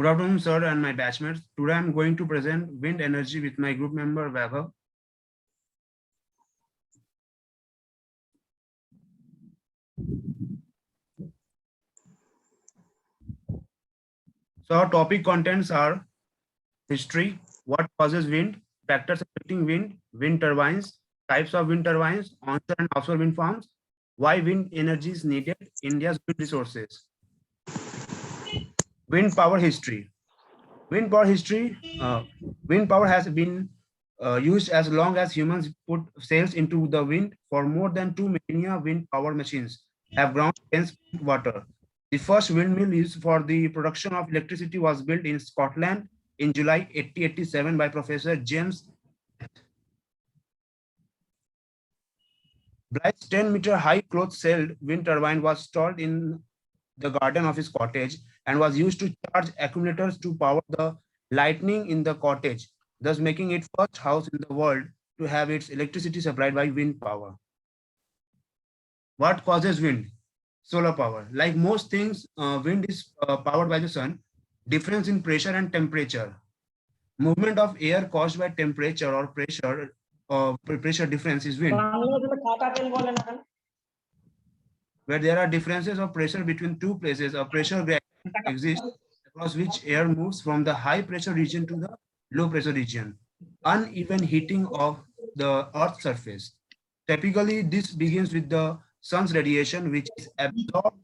Good afternoon, sir, and my batchmates. Today I'm going to present wind energy with my group member Vaibhav. So our topic contents are history, what causes wind, factors affecting wind, wind turbines, types of wind turbines, onshore and offshore wind farms, why wind energy is needed, India's wind resources. Wind power history. Wind power history. Wind power has been used as long as humans put sails into the wind. For more than 2 millennia, wind power machines have ground against water. The first windmill used for the production of electricity was built in Scotland in July 1887 by Professor James Blythe's 10-meter high cloth-sailed wind turbine was installed in the garden of his cottage and was used to charge accumulators to power the lighting in the cottage, thus making it first house in the world to have its electricity supplied by wind power. What causes wind? Solar power. Like most things, wind is powered by the sun. Difference in pressure and temperature. Movement of air caused by temperature or pressure difference is wind. Where there are differences of pressure between two places, a pressure gradient exists across which air moves from the high pressure region to the low pressure region. Uneven heating of the Earth's surface. Typically, this begins with the sun's radiation, which is absorbed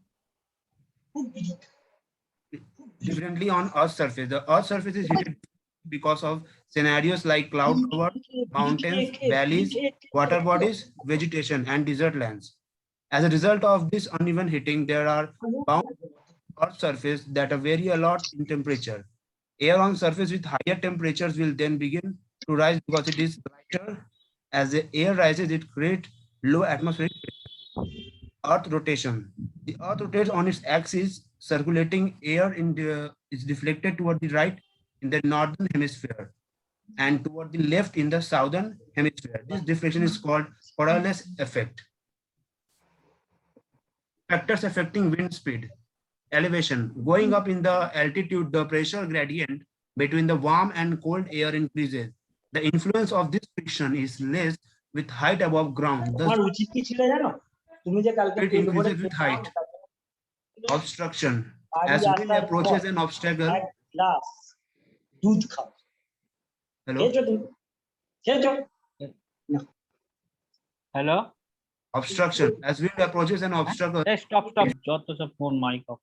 differently on Earth's surface. The Earth's surface is heated because of scenarios like cloud cover, mountains, valleys, water bodies, vegetation, and desert lands. As a result of this uneven heating, there are bound Earth's surface that vary a lot in temperature. Air on surface with higher temperatures will then begin to rise because it is lighter. As the air rises, it creates low atmospheric pressure. Earth rotation. The Earth rotates on its axis, circulating air is deflected toward the right in the northern hemisphere and toward the left in the southern hemisphere. This deflection is called Coriolis effect. Factors affecting wind speed. Elevation. Going up in the altitude, the pressure gradient between the warm and cold air increases. The influence of this friction is less with height above ground. Thus, it increases with height. Obstruction. As wind approaches an obstacle. Hello? Hello? Obstruction. As wind approaches an obstacle. Hey, stop. Jot the phone mic off.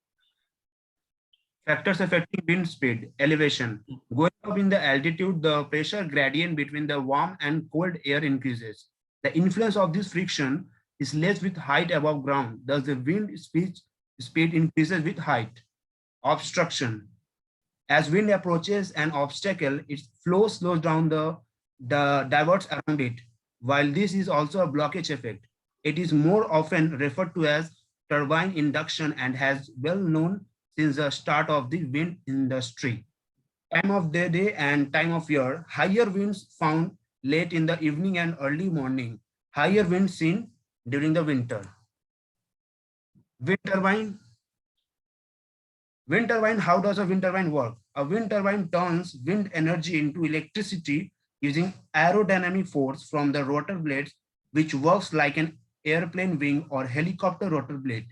Factors affecting wind speed. Elevation. Going up in the altitude, the pressure gradient between the warm and cold air increases. The influence of this friction is less with height above ground. Thus, the wind speed increases with height. Obstruction. As wind approaches an obstacle, its flow slows down the diverts around it. While this is also a blockage effect, it is more often referred to as turbine induction and has well known since the start of the wind industry. Time of the day and time of year. Higher winds found late in the evening and early morning. Higher winds seen during the winter. Wind turbine. Wind turbine, how does a wind turbine work? A wind turbine turns wind energy into electricity using aerodynamic force from the rotor blades, which works like an airplane wing or helicopter rotor blade.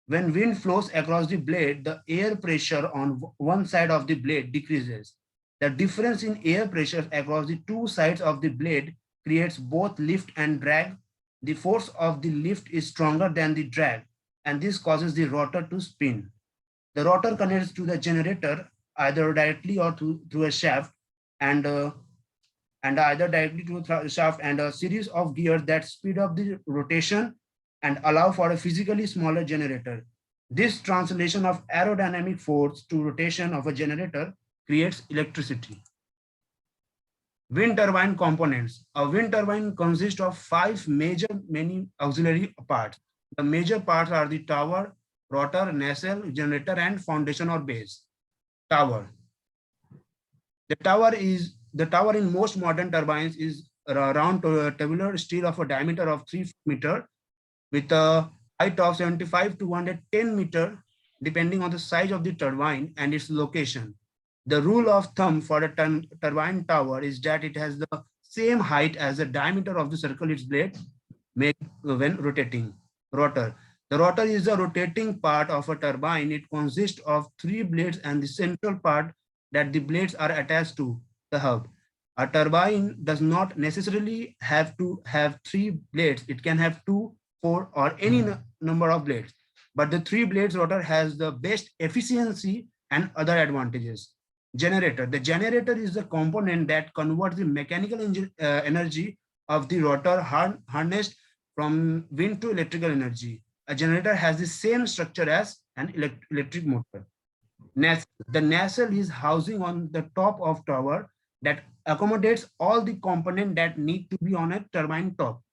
When wind flows across the blade, the air pressure on one side of the blade decreases. The difference in air pressure across the two sides of the blade creates both lift and drag. The force of the lift is stronger than the drag, and this causes the rotor to spin. The rotor connects to the generator either directly or through a shaft, and either directly to a shaft and a series of gears that speed up the rotation and allow for a physically smaller generator. This translation of aerodynamic force to rotation of a generator creates electricity. Wind turbine components. A wind turbine consists of many auxiliary parts. The major parts are the tower, rotor, nacelle, generator, and foundation or base. Tower. The tower in most modern turbines is around tubular steel of a diameter of 3 meters with a height of 75 to 110 meters, depending on the size of the turbine and its location. The rule of thumb for a turbine tower is that it has the same height as the diameter of the circle its blade make when rotating. Rotor. The rotor is the rotating part of a turbine. It consists of three blades and the central part that the blades are attached to, the hub. A turbine does not necessarily have to have three blades. It can have two, four, or any number of blades. But the three blades rotor has the best efficiency and other advantages. Generator. The generator is the component that converts the mechanical energy of the rotor harnessed from wind to electrical energy. A generator has the same structure as an electric motor. The nacelle is housing on the top of tower that accommodates all the components that need to be on a turbine top.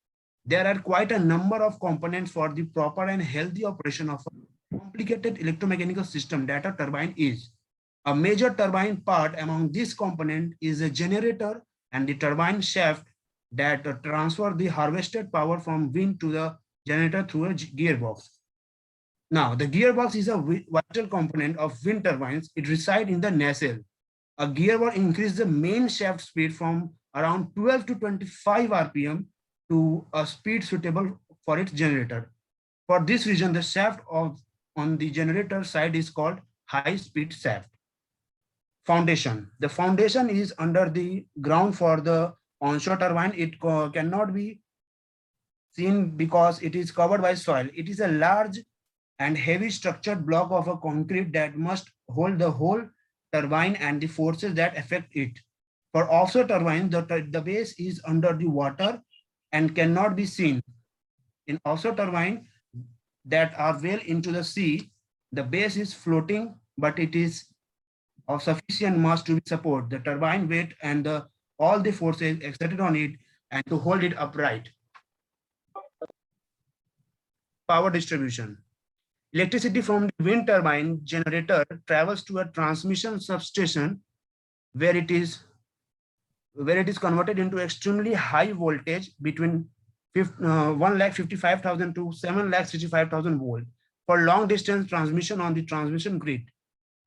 There are quite a number of components for the proper and healthy operation of a complicated electromechanical system that a turbine is. A major turbine part among this component is a generator and the turbine shaft that transfer the harvested power from wind to the generator through a gearbox. Now, the gearbox is a vital component of wind turbines. It resides in the nacelle. A gearbox increases the main shaft speed from around 12 to 25 RPM to a speed suitable for its generator. For this reason, the shaft on the generator side is called high-speed shaft. Foundation. The foundation is under the ground for the onshore turbine. It cannot be seen because it is covered by soil. It is a large and heavy structured block of a concrete that must hold the whole turbine and the forces that affect it. For offshore turbines, the base is under the water and cannot be seen. In offshore turbines that are well into the sea, the base is floating, but it is of sufficient mass to support the turbine weight and all the forces exerted on it and to hold it upright. Power distribution. Electricity from the wind turbine generator travels to a transmission substation where it is converted into extremely high voltage between 1,55,000 to 7,65,000 volt for long distance transmission on the transmission grid.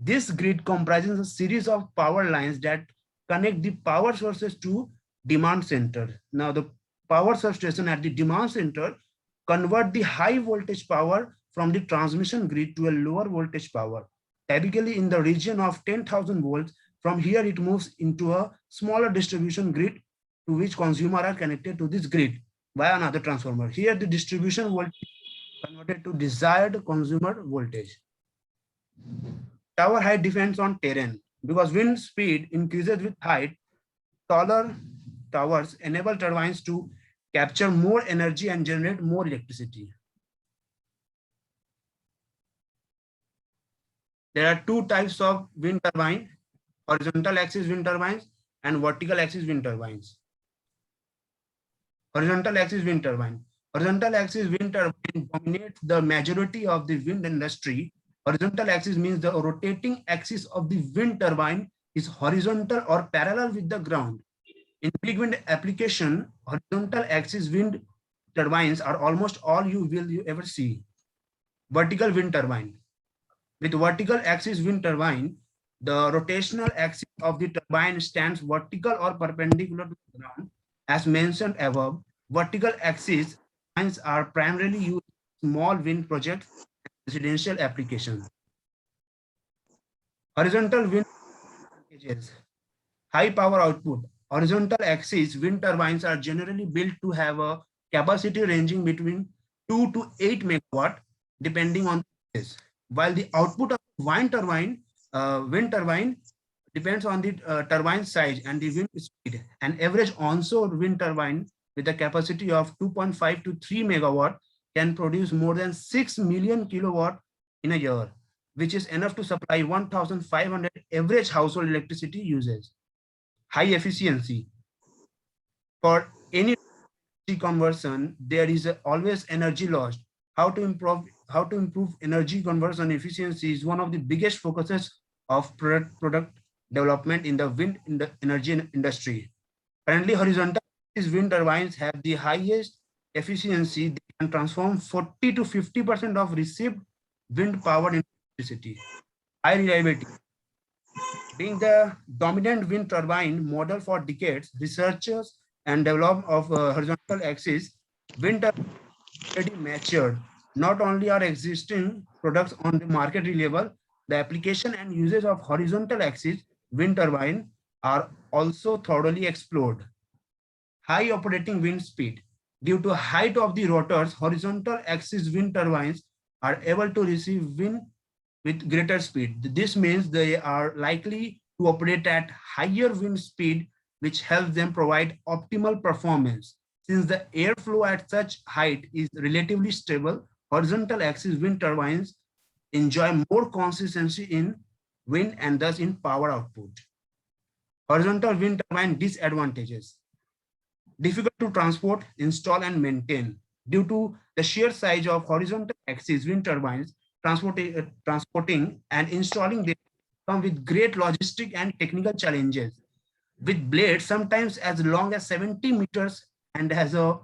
This grid comprises a series of power lines that connect the power sources to demand center. Now the power substation at the demand center convert the high voltage power from the transmission grid to a lower voltage power, typically in the region of 10,000 volts. From here, it moves into a smaller distribution grid to which consumers are connected to this grid via another transformer. Here, the distribution voltage is converted to desired consumer voltage. Tower height depends on terrain. Because wind speed increases with height, taller towers enable turbines to capture more energy and generate more electricity. There are two types of wind turbine: horizontal axis wind turbines and vertical axis wind turbines. Horizontal axis wind turbine. Horizontal axis wind turbine dominates the majority of the wind industry. Horizontal axis means the rotating axis of the wind turbine is horizontal or parallel with the ground. In big wind application, horizontal axis wind turbines are almost all you will ever see. Vertical wind turbine. With vertical axis wind turbine, the rotational axis of the turbine stands vertical or perpendicular to the ground. As mentioned above, vertical axis turbines are primarily used in small wind projects and residential applications. Horizontal wind packages. High power output. Horizontal axis wind turbines are generally built to have a capacity ranging between 2 to 8 megawatt, depending on this. While the output of wind turbine depends on the turbine size and the wind speed. An average onshore wind turbine with a capacity of 2.5 to 3 megawatt can produce more than 6 million kilowatt in a year, which is enough to supply 1,500 average household electricity usage. High efficiency. For any conversion, there is always energy lost. How to improve energy conversion efficiency is one of the biggest focuses of product development in the wind energy industry. Currently, horizontal wind turbines have the highest efficiency. They can transform 40 to 50% of received wind power into electricity. High reliability. Being the dominant wind turbine model for decades, researchers and development of horizontal axis wind turbine already matured. Not only are existing products on the market reliable, the application and usage of horizontal axis wind turbine are also thoroughly explored. High operating wind speed. Due to height of the rotors, horizontal axis wind turbines are able to receive wind with greater speed. This means they are likely to operate at higher wind speed, which helps them provide optimal performance. Since the airflow at such height is relatively stable, horizontal axis wind turbines enjoy more consistency in wind and thus in power output. Horizontal wind turbine disadvantages. Difficult to transport, install, and maintain. Due to the sheer size of horizontal axis wind turbines, transporting and installing them come with great logistic and technical challenges. With blades sometimes as long as 70 meters and has a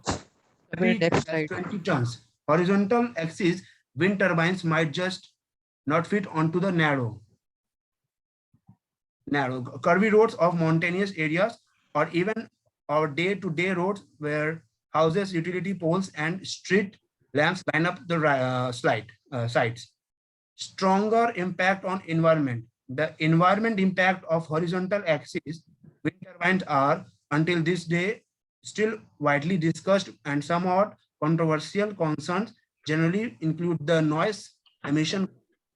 weight Next as slide. 20 tons. Horizontal axis wind turbines might just not fit onto the narrow, curvy roads of mountainous areas or even our day-to-day roads where houses, utility poles, and street lamps line up the sites. Stronger impact on environment. The environment impact of horizontal axis wind turbines are, until this day, still widely discussed and somewhat controversial concerns generally include the noise emission,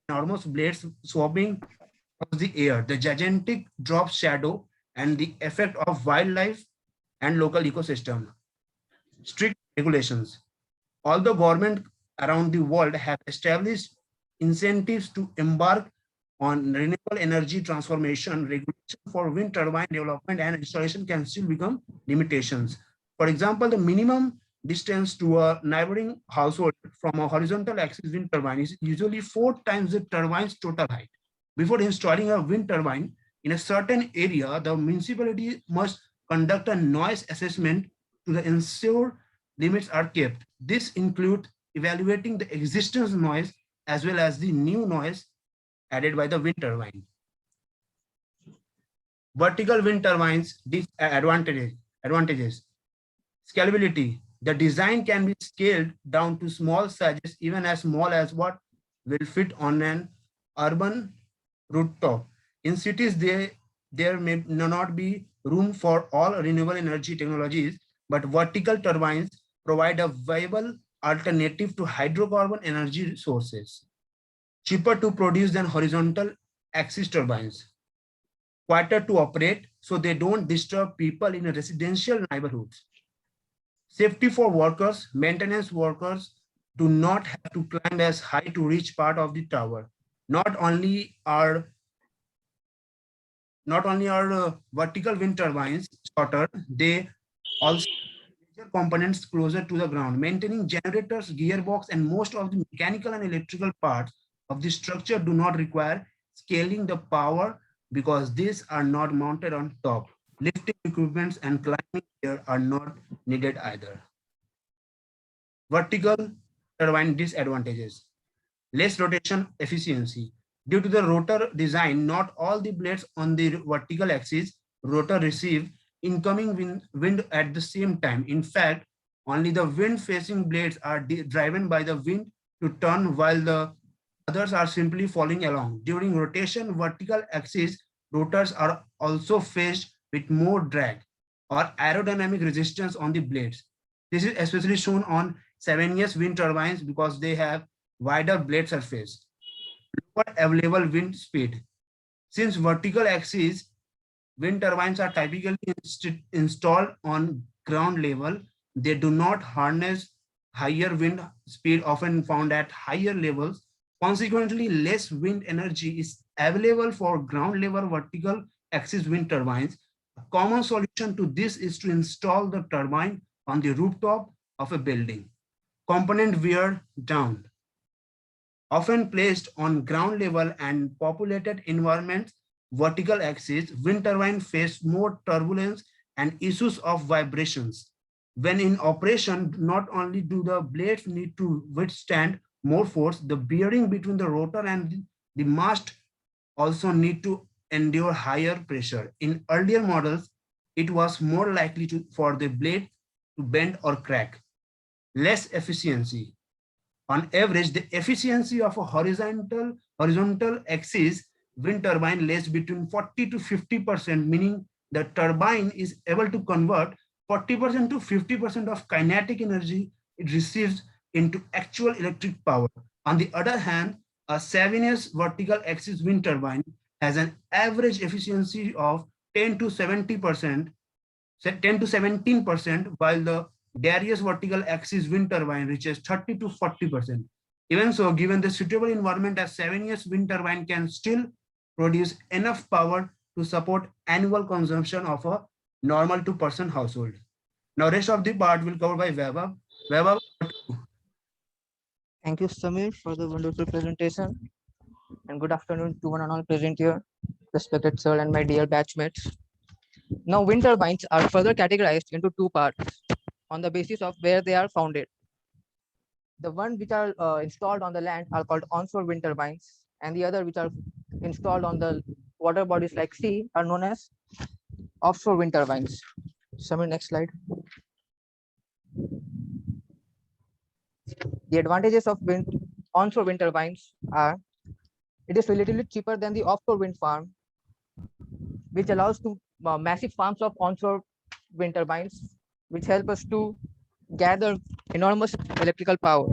enormous blades swapping of the air, the gigantic drop shadow, and the effect of wildlife and local ecosystem. Strict regulations. Although government around the world have established incentives to embark on renewable energy transformation, regulation for wind turbine development and installation can still become limitations. For example, the minimum distance to a neighboring household from a horizontal axis wind turbine is usually 4 times the turbine's total height. Before installing a wind turbine in a certain area, the municipality must conduct a noise assessment to ensure limits are kept. This includes evaluating the existing noise as well as the new noise added by the wind turbine. Vertical wind turbines advantages. Scalability. The design can be scaled down to small sizes, even as small as what will fit on an urban rooftop. In cities, there may not be room for all renewable energy technologies, but vertical turbines provide a viable alternative to hydrocarbon energy sources. Cheaper to produce than horizontal axis turbines. Quieter to operate, so they don't disturb people in residential neighborhoods. Safety for workers. Maintenance workers do not have to climb as high to reach part of the tower. Not only are vertical wind turbines shorter, they also major components closer to the ground. Maintaining generators, gearbox, and most of the mechanical and electrical parts of the structure do not require scaling the power because these are not mounted on top. Lifting equipments and climbing gear are not needed either. Vertical turbine disadvantages. Less rotation efficiency. Due to the rotor design, not all the blades on the vertical axis rotor receive incoming wind at the same time. In fact, only the wind-facing blades are driven by the wind to turn while the others are simply following along. During rotation, vertical axis rotors are also faced with more drag or aerodynamic resistance on the blades. This is especially shown on 7S wind turbines because they have wider blade surface. Lower available wind speed. Since vertical axis wind turbines are typically installed on ground level, they do not harness higher wind speed often found at higher levels. Consequently, less wind energy is available for ground level vertical axis wind turbines. A common solution to this is to install the turbine on the rooftop of a building. Component wear down. Often placed on ground level and populated environments, vertical axis wind turbine face more turbulence and issues of vibrations. When in operation, not only do the blades need to withstand more force, the bearing between the rotor and the mast also need to endure higher pressure. In earlier models, it was more likely for the blade to bend or crack. Less efficiency. On average, the efficiency of a horizontal axis wind turbine lays between 40 to 50%, meaning the turbine is able to convert 40% to 50% of kinetic energy it receives into actual electric power. On the other hand, a Savigny's vertical axis wind turbine has an average efficiency of 10 to 70%, 10 to 17%, while the Darius vertical axis wind turbine reaches 30 to 40%. Even so, given the suitable environment, a 7 years wind turbine can still produce enough power to support annual consumption of a normal two-person household. Now, rest of the part will cover by Vaibhav. Vaibhav. Thank you, Samir, for the wonderful presentation. And good afternoon to one and all present here, respected sir and my dear batchmates. Now, wind turbines are further categorized into two parts on the basis of where they are founded. The one which are installed on the land are called onshore wind turbines, and the other which are installed on the water bodies like sea are known as offshore wind turbines. Samir, next slide. The advantages of onshore wind turbines are it is relatively cheaper than the offshore wind farm, which allows to massive farms of onshore wind turbines, which help us to gather enormous electrical power.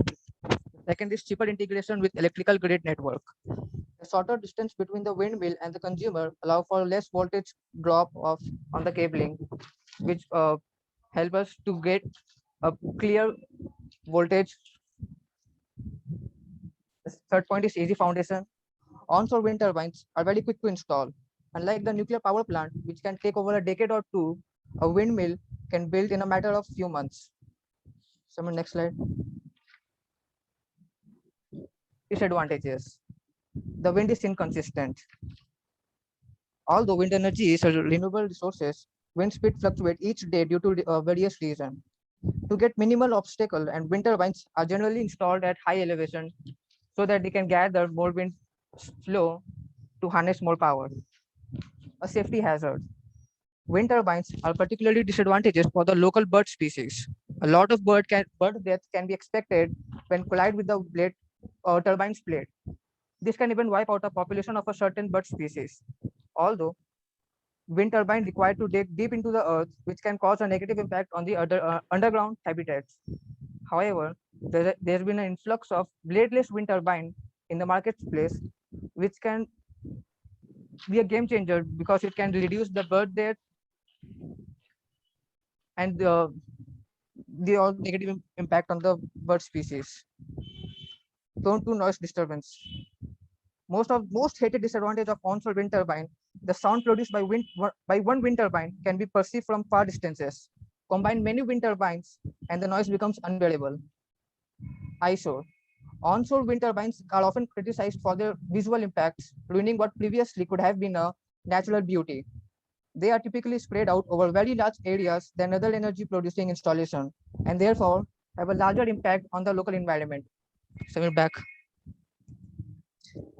Second is cheaper integration with electrical grid network. The shorter distance between the windmill and the consumer allow for less voltage drop off on the cabling, which help us to get a clear voltage. The third point is easy foundation. Onshore wind turbines are very quick to install. Unlike the nuclear power plant, which can take over a decade or two, a windmill can build in a matter of few months. Someone next slide. Disadvantages. The wind is inconsistent. Although wind energy is a renewable resources, wind speed fluctuate each day due to various reasons. To get minimal obstacle, and wind turbines are generally installed at high elevation so that they can gather more wind flow to harness more power. A safety hazard. Wind turbines are particularly disadvantageous for the local bird species. A lot of bird deaths can be expected when collide with the blade turbine's blade. This can even wipe out a population of a certain bird species. Although wind turbine required to dig deep into the earth, which can cause a negative impact on the underground habitats. However, there's been an influx of bladeless wind turbine in the marketplace, which can be a game changer because it can reduce the bird death and the all negative impact on the bird species. Prone to noise disturbance. Most hated disadvantage of onshore wind turbine, the sound produced by one wind turbine can be perceived from far distances. Combine many wind turbines and the noise becomes unbearable. Eyesore. Onshore wind turbines are often criticized for their visual impacts, ruining what previously could have been a natural beauty. They are typically spread out over very large areas than other energy producing installation, and therefore have a larger impact on the local environment. Samir, back.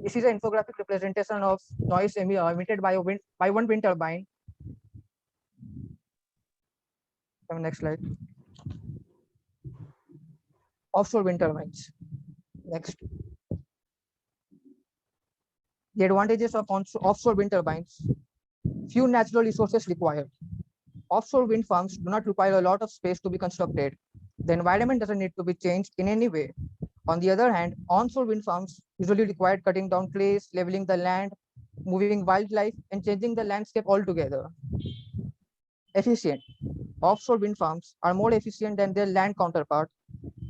This is an infographic representation of noise emitted by one wind turbine. Next slide. Offshore wind turbines. Next. The advantages of offshore wind turbines. Few natural resources required. Offshore wind farms do not require a lot of space to be constructed. The environment doesn't need to be changed in any way. On the other hand, onshore wind farms usually require cutting down trees, leveling the land, moving wildlife, and changing the landscape altogether. Efficient. Offshore wind farms are more efficient than their land counterpart.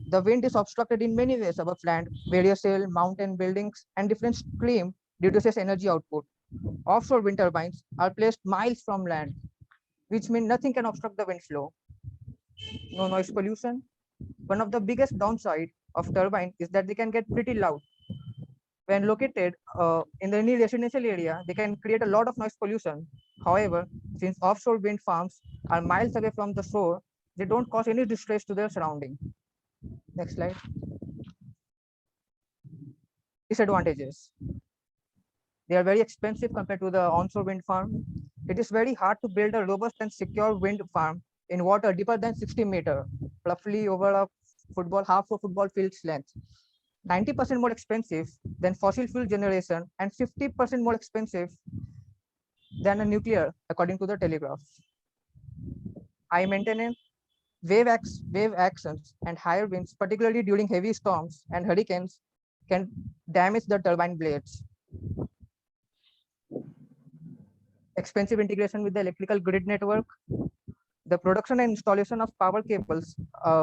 The wind is obstructed in many ways above land, various hill, mountain buildings, and different stream reduces energy output. Offshore wind turbines are placed miles from land, which means nothing can obstruct the wind flow. No noise pollution. One of the biggest downside of turbine is that they can get pretty loud. When located in any residential area, they can create a lot of noise pollution. However, since offshore wind farms are miles away from the shore, they don't cause any distress to their surrounding. Next slide. Disadvantages. They are very expensive compared to the onshore wind farm. It is very hard to build a robust and secure wind farm in water deeper than 60 meter, roughly over a half a football field's length. 90% more expensive than fossil fuel generation and 50% more expensive than a nuclear, according to the Telegraph. High maintenance, wave actions, and higher winds, particularly during heavy storms and hurricanes, can damage the turbine blades. Expensive integration with the electrical grid network. The production and installation of power cables,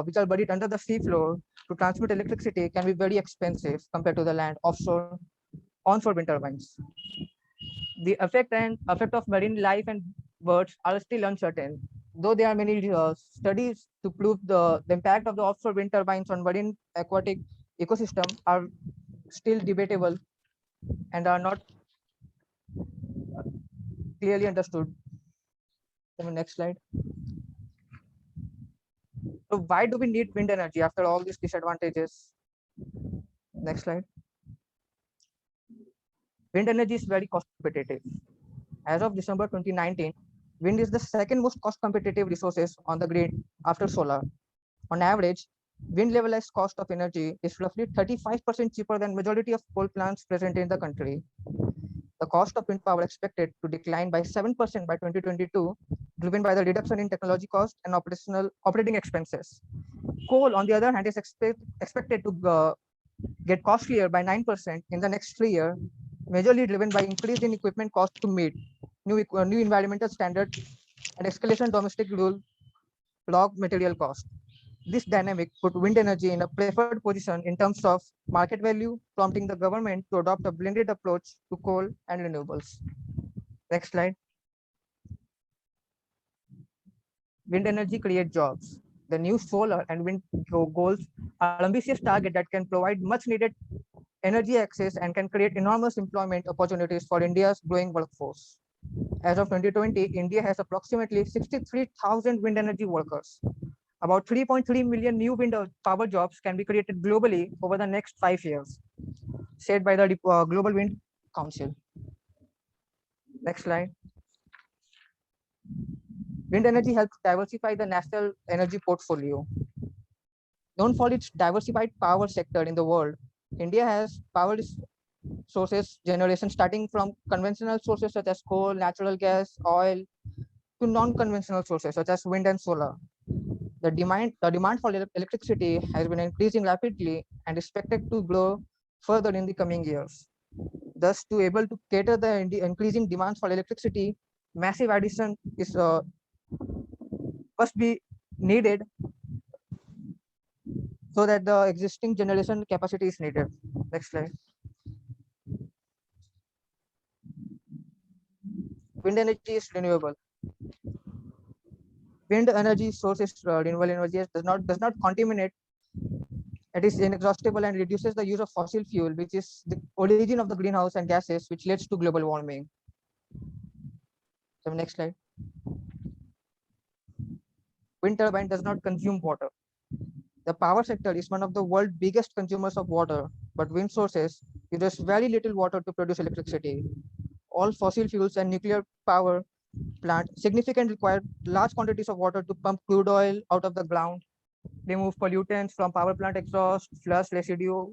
which are buried under the sea floor to transmit electricity, can be very expensive compared to the land offshore, onshore wind turbines. The effect of marine life and birds are still uncertain, though there are many studies to prove the impact of the offshore wind turbines on marine aquatic ecosystem are still debatable and are not clearly understood. Next slide. So why do we need wind energy after all these disadvantages? Next slide. Wind energy is very cost competitive. As of December 2019, wind is the second most cost competitive resources on the grid after solar. On average, wind levelized cost of energy is roughly 35% cheaper than majority of coal plants present in the country. The cost of wind power expected to decline by 7% by 2022, driven by the reduction in technology cost and operating expenses. Coal, on the other hand, is expected to get costlier by 9% in the next 3 years, majorly driven by increase in equipment cost to meet new environmental standards and escalation domestic log material cost. This dynamic put wind energy in a preferred position in terms of market value, prompting the government to adopt a blended approach to coal and renewables. Next slide. Wind energy creates jobs. The new solar and wind goals are ambitious target that can provide much needed energy access and can create enormous employment opportunities for India's growing workforce. As of 2020, India has approximately 63,000 wind energy workers. About 3.3 million new wind power jobs can be created globally over the next 5 years, said by the Global Wind Council. Next slide. Wind energy helps diversify the national energy portfolio. Known for its diversified power sector in the world, India has power sources generation starting from conventional sources such as coal, natural gas, oil, to non-conventional sources such as wind and solar. The demand for electricity has been increasing rapidly and is expected to grow further in the coming years. Thus, to able to cater the increasing demands for electricity, massive addition is must be needed so that the existing generation capacity is needed. Next slide. Wind energy is renewable. Wind energy sources renewable energy does not contaminate. It is inexhaustible and reduces the use of fossil fuel, which is the origin of the greenhouse and gases, which leads to global warming. So next slide. Wind turbine does not consume water. The power sector is one of the world's biggest consumers of water, but wind sources uses very little water to produce electricity. All fossil fuels and nuclear power plant significantly require large quantities of water to pump crude oil out of the ground, remove pollutants from power plant exhaust, flush residue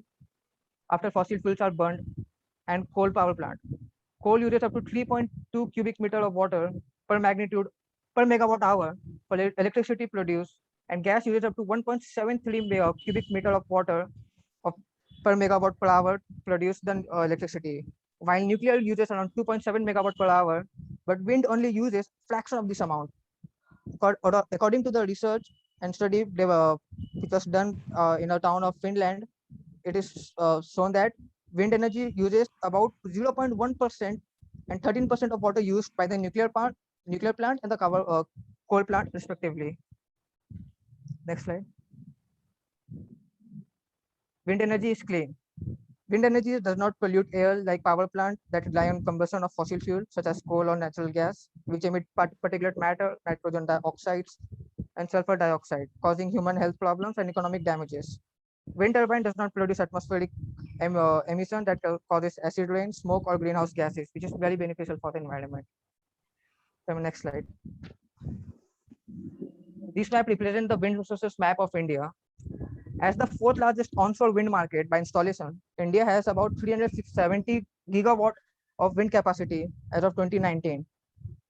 after fossil fuels are burned, and coal power plant. Coal uses up to 3.2 cubic meter of water per megawatt hour for electricity produced, and gas uses up to 1.73 cubic meter of water per megawatt per hour produced than electricity, while nuclear uses around 2.7 megawatt per hour, but wind only uses fraction of this amount. According to the research and study which was done in a town of Finland, it is shown that wind energy uses about 0.1% and 13% of water used by the nuclear plant and the coal plant respectively. Next slide. Wind energy is clean. Wind energy does not pollute air like power plants that rely on combustion of fossil fuels such as coal or natural gas, which emit particulate matter, nitrogen dioxides, and sulfur dioxide, causing human health problems and economic damages. Wind turbine does not produce atmospheric emission that causes acid rain, smoke, or greenhouse gases, which is very beneficial for the environment. So next slide. This map represents the wind resources map of India. As the fourth largest onshore wind market by installation, India has about 370 gigawatt of wind capacity as of 2019.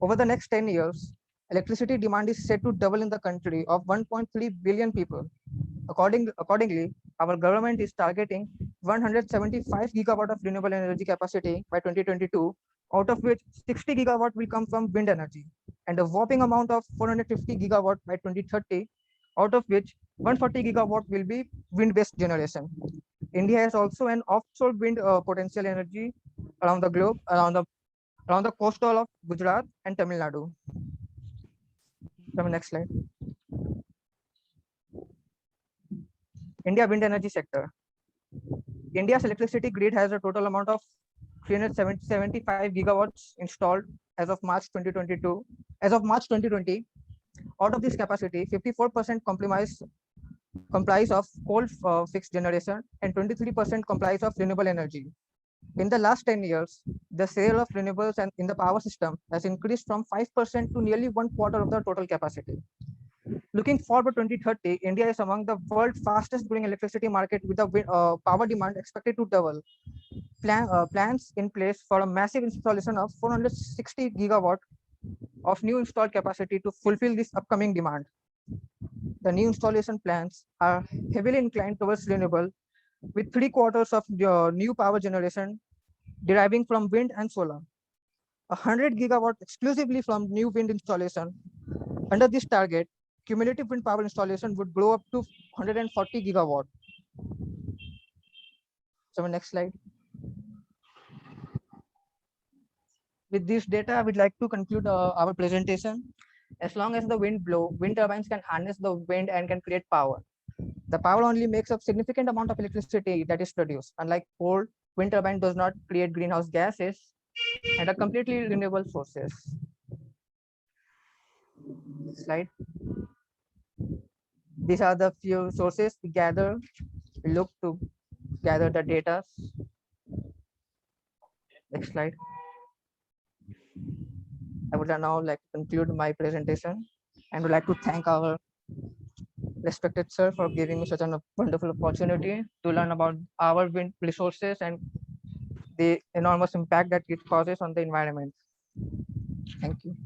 Over the next 10 years, electricity demand is set to double in the country of 1.3 billion people. Accordingly, our government is targeting 175 gigawatt of renewable energy capacity by 2022, out of which 60 gigawatt will come from wind energy, and a whopping amount of 450 gigawatt by 2030, out of which 140 gigawatt will be wind-based generation. India has also an offshore wind potential energy around the globe, around the coastal of Gujarat and Tamil Nadu. Next slide. India wind energy sector. India's electricity grid has a total amount of 375 gigawatts installed as of March 2022. As of March 2020, out of this capacity, 54% comprise of coal fixed generation and 23% comprise of renewable energy. In the last 10 years, the sale of renewables and in the power system has increased from 5% to nearly 1/4 of the total capacity. Looking forward to 2030, India is among the world's fastest growing electricity market with the power demand expected to double. Plans in place for a massive installation of 460 gigawatt of new installed capacity to fulfill this upcoming demand. The new installation plans are heavily inclined towards renewable, with 3/4 of the new power generation deriving from wind and solar. 100 gigawatt exclusively from new wind installation. Under this target, cumulative wind power installation would grow up to 140 gigawatt. So next slide. With this data, I would like to conclude our presentation. As long as the wind blows, wind turbines can harness the wind and can create power. The power only makes up significant amount of electricity that is produced. Unlike coal, wind turbine does not create greenhouse gases and are completely renewable sources. Slide. These are the few sources we look to gather the data. Next slide. I would now like to conclude my presentation and would like to thank our respected sir for giving me such a wonderful opportunity to learn about our wind resources and the enormous impact that it causes on the environment. Thank you.